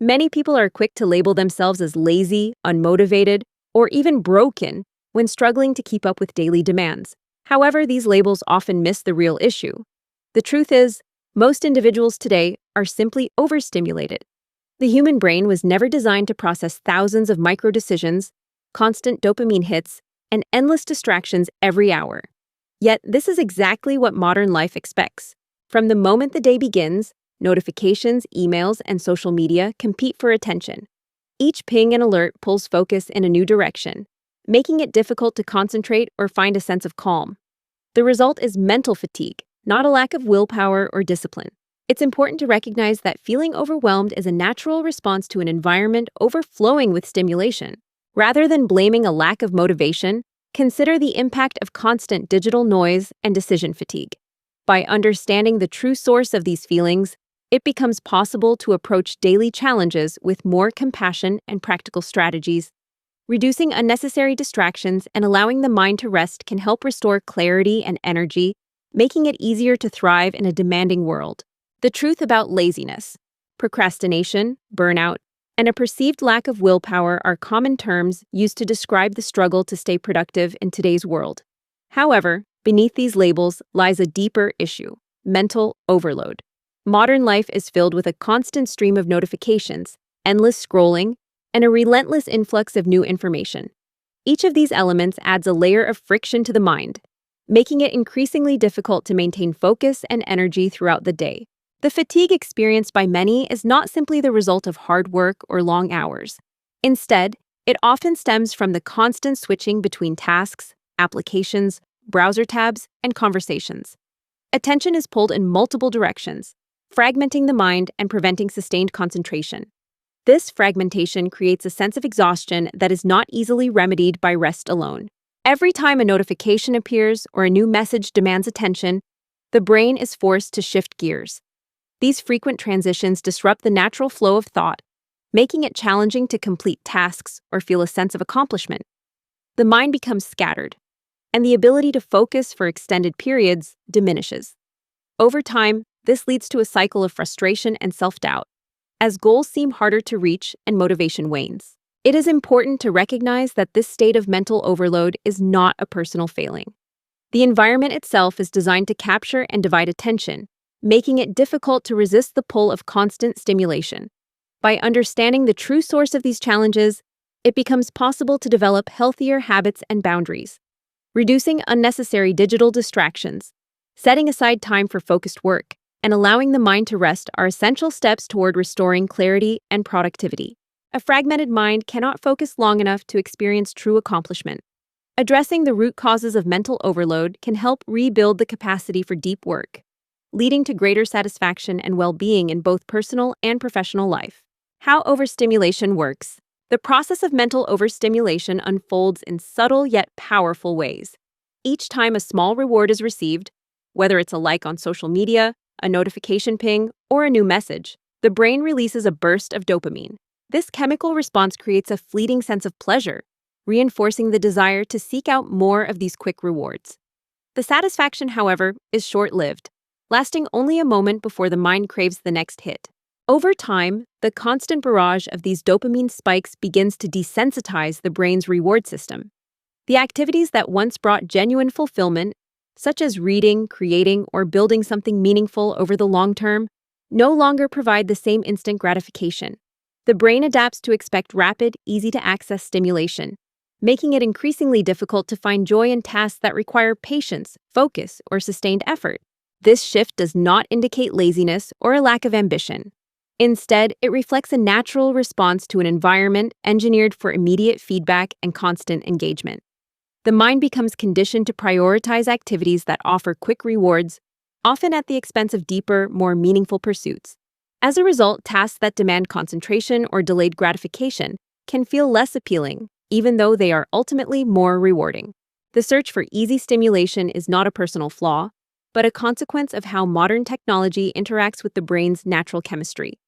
Many people are quick to label themselves as lazy, unmotivated, or even broken when struggling to keep up with daily demands. However, these labels often miss the real issue. The truth is, most individuals today are simply overstimulated. The human brain was never designed to process thousands of micro decisions, constant dopamine hits, and endless distractions every hour. Yet, this is exactly what modern life expects. From the moment the day begins, notifications, emails, and social media compete for attention. Each ping and alert pulls focus in a new direction, making it difficult to concentrate or find a sense of calm. The result is mental fatigue, not a lack of willpower or discipline. It's important to recognize that feeling overwhelmed is a natural response to an environment overflowing with stimulation. Rather than blaming a lack of motivation, consider the impact of constant digital noise and decision fatigue. By understanding the true source of these feelings, it becomes possible to approach daily challenges with more compassion and practical strategies. Reducing unnecessary distractions and allowing the mind to rest can help restore clarity and energy, making it easier to thrive in a demanding world. The truth about laziness, procrastination, burnout, and a perceived lack of willpower are common terms used to describe the struggle to stay productive in today's world. However, beneath these labels lies a deeper issue: mental overload. Modern life is filled with a constant stream of notifications, endless scrolling, and a relentless influx of new information. Each of these elements adds a layer of friction to the mind, making it increasingly difficult to maintain focus and energy throughout the day. The fatigue experienced by many is not simply the result of hard work or long hours. Instead, it often stems from the constant switching between tasks, applications, browser tabs, and conversations. Attention is pulled in multiple directions, fragmenting the mind and preventing sustained concentration. This fragmentation creates a sense of exhaustion that is not easily remedied by rest alone. Every time a notification appears or a new message demands attention, the brain is forced to shift gears. These frequent transitions disrupt the natural flow of thought, making it challenging to complete tasks or feel a sense of accomplishment. The mind becomes scattered, and the ability to focus for extended periods diminishes. Over time, this leads to a cycle of frustration and self-doubt, as goals seem harder to reach and motivation wanes. It is important to recognize that this state of mental overload is not a personal failing. The environment itself is designed to capture and divide attention, making it difficult to resist the pull of constant stimulation. By understanding the true source of these challenges, it becomes possible to develop healthier habits and boundaries. Reducing unnecessary digital distractions, setting aside time for focused work, and allowing the mind to rest are essential steps toward restoring clarity and productivity. A fragmented mind cannot focus long enough to experience true accomplishment. Addressing the root causes of mental overload can help rebuild the capacity for deep work, leading to greater satisfaction and well-being in both personal and professional life. How overstimulation works. The process of mental overstimulation unfolds in subtle yet powerful ways. Each time a small reward is received, whether it's a like on social media, a notification ping, or a new message, the brain releases a burst of dopamine. This chemical response creates a fleeting sense of pleasure, reinforcing the desire to seek out more of these quick rewards. The satisfaction, however, is short-lived, lasting only a moment before the mind craves the next hit. Over time, the constant barrage of these dopamine spikes begins to desensitize the brain's reward system. The activities that once brought genuine fulfillment, such as reading, creating, or building something meaningful over the long term, no longer provide the same instant gratification. The brain adapts to expect rapid, easy-to-access stimulation, making it increasingly difficult to find joy in tasks that require patience, focus, or sustained effort. This shift does not indicate laziness or a lack of ambition. Instead, it reflects a natural response to an environment engineered for immediate feedback and constant engagement. The mind becomes conditioned to prioritize activities that offer quick rewards, often at the expense of deeper, more meaningful pursuits. As a result, tasks that demand concentration or delayed gratification can feel less appealing, even though they are ultimately more rewarding. The search for easy stimulation is not a personal flaw, but a consequence of how modern technology interacts with the brain's natural chemistry.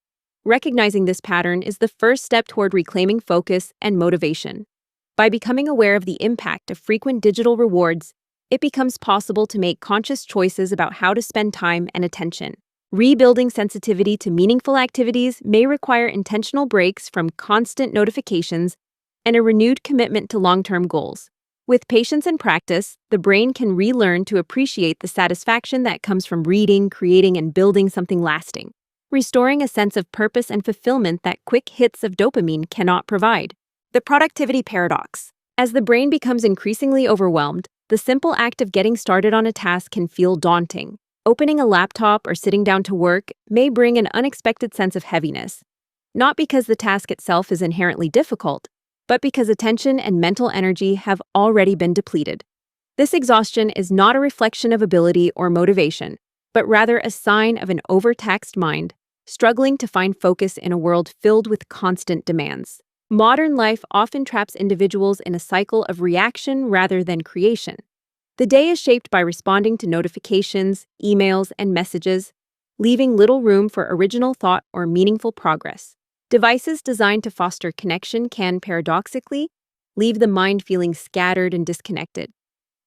Recognizing this pattern is the first step toward reclaiming focus and motivation. By becoming aware of the impact of frequent digital rewards, it becomes possible to make conscious choices about how to spend time and attention. Rebuilding sensitivity to meaningful activities may require intentional breaks from constant notifications and a renewed commitment to long-term goals. With patience and practice, the brain can relearn to appreciate the satisfaction that comes from reading, creating, and building something lasting, restoring a sense of purpose and fulfillment that quick hits of dopamine cannot provide. The productivity paradox. As the brain becomes increasingly overwhelmed, the simple act of getting started on a task can feel daunting. Opening a laptop or sitting down to work may bring an unexpected sense of heaviness, not because the task itself is inherently difficult, but because attention and mental energy have already been depleted. This exhaustion is not a reflection of ability or motivation, but rather a sign of an overtaxed mind, struggling to find focus in a world filled with constant demands. Modern life often traps individuals in a cycle of reaction rather than creation. The day is shaped by responding to notifications, emails, and messages, leaving little room for original thought or meaningful progress. Devices designed to foster connection can, paradoxically, leave the mind feeling scattered and disconnected.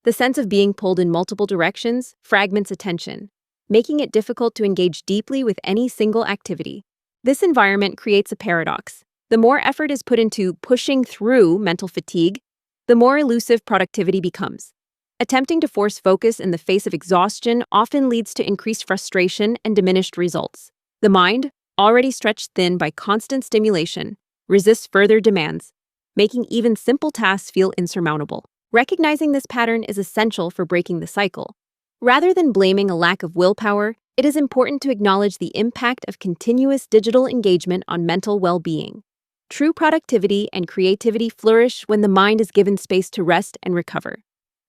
The sense of being pulled in multiple directions fragments attention, making it difficult to engage deeply with any single activity. This environment creates a paradox. The more effort is put into pushing through mental fatigue, the more elusive productivity becomes. Attempting to force focus in the face of exhaustion often leads to increased frustration and diminished results. The mind, already stretched thin by constant stimulation, resists further demands, making even simple tasks feel insurmountable. Recognizing this pattern is essential for breaking the cycle. Rather than blaming a lack of willpower, it is important to acknowledge the impact of continuous digital engagement on mental well-being. True productivity and creativity flourish when the mind is given space to rest and recover.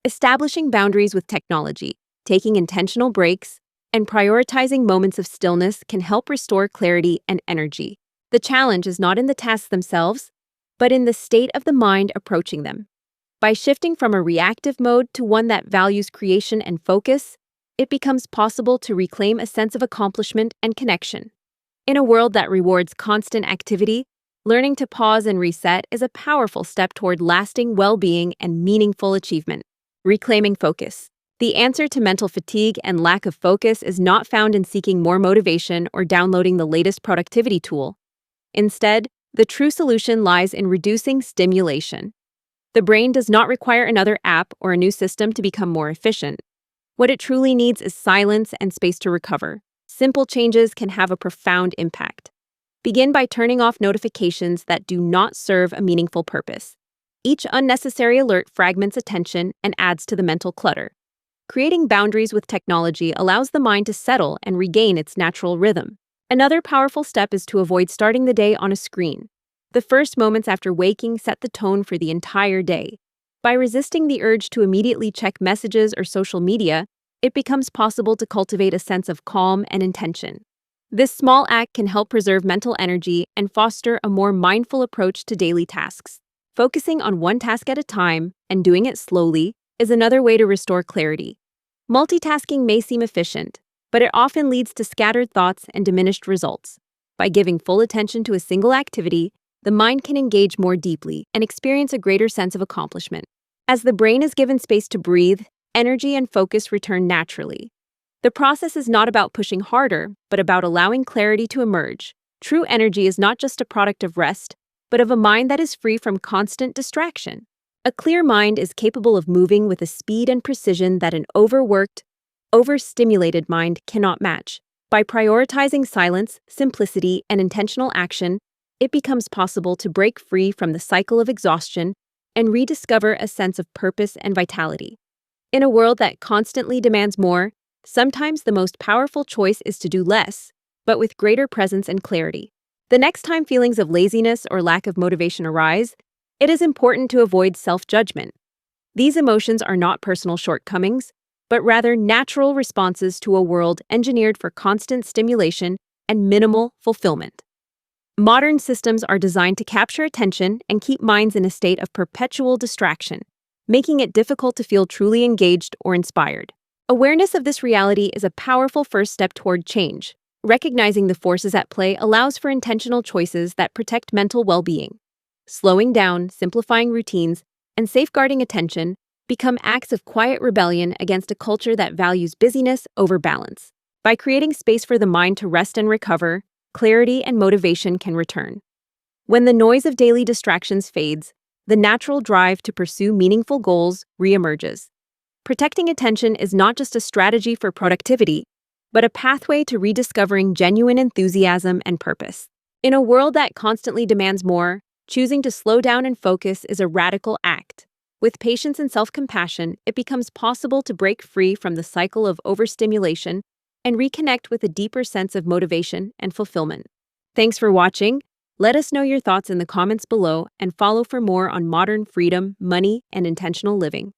Establishing boundaries with technology, taking intentional breaks, and prioritizing moments of stillness can help restore clarity and energy. The challenge is not in the tasks themselves, but in the state of the mind approaching them. By shifting from a reactive mode to one that values creation and focus, it becomes possible to reclaim a sense of accomplishment and connection. In a world that rewards constant activity, learning to pause and reset is a powerful step toward lasting well-being and meaningful achievement. Reclaiming focus. The answer to mental fatigue and lack of focus is not found in seeking more motivation or downloading the latest productivity tool. Instead, the true solution lies in reducing stimulation. The brain does not require another app or a new system to become more efficient. What it truly needs is silence and space to recover. Simple changes can have a profound impact. Begin by turning off notifications that do not serve a meaningful purpose. Each unnecessary alert fragments attention and adds to the mental clutter. Creating boundaries with technology allows the mind to settle and regain its natural rhythm. Another powerful step is to avoid starting the day on a screen. The first moments after waking set the tone for the entire day. By resisting the urge to immediately check messages or social media, it becomes possible to cultivate a sense of calm and intention. This small act can help preserve mental energy and foster a more mindful approach to daily tasks. Focusing on one task at a time and doing it slowly is another way to restore clarity. Multitasking may seem efficient, but it often leads to scattered thoughts and diminished results. By giving full attention to a single activity, the mind can engage more deeply and experience a greater sense of accomplishment. As the brain is given space to breathe, energy and focus return naturally. The process is not about pushing harder, but about allowing clarity to emerge. True energy is not just a product of rest, but of a mind that is free from constant distraction. A clear mind is capable of moving with a speed and precision that an overworked, overstimulated mind cannot match. By prioritizing silence, simplicity, and intentional action, it becomes possible to break free from the cycle of exhaustion and rediscover a sense of purpose and vitality. In a world that constantly demands more, sometimes the most powerful choice is to do less, but with greater presence and clarity. The next time feelings of laziness or lack of motivation arise, it is important to avoid self-judgment. These emotions are not personal shortcomings, but rather natural responses to a world engineered for constant stimulation and minimal fulfillment. Modern systems are designed to capture attention and keep minds in a state of perpetual distraction, making it difficult to feel truly engaged or inspired. Awareness of this reality is a powerful first step toward change. Recognizing the forces at play allows for intentional choices that protect mental well-being. Slowing down, simplifying routines, and safeguarding attention become acts of quiet rebellion against a culture that values busyness over balance. By creating space for the mind to rest and recover, clarity and motivation can return. When the noise of daily distractions fades, the natural drive to pursue meaningful goals reemerges. Protecting attention is not just a strategy for productivity, but a pathway to rediscovering genuine enthusiasm and purpose. In a world that constantly demands more, choosing to slow down and focus is a radical act. With patience and self-compassion, it becomes possible to break free from the cycle of overstimulation and reconnect with a deeper sense of motivation and fulfillment. Thanks for watching. Let us know your thoughts in the comments below and follow for more on modern freedom, money, and intentional living.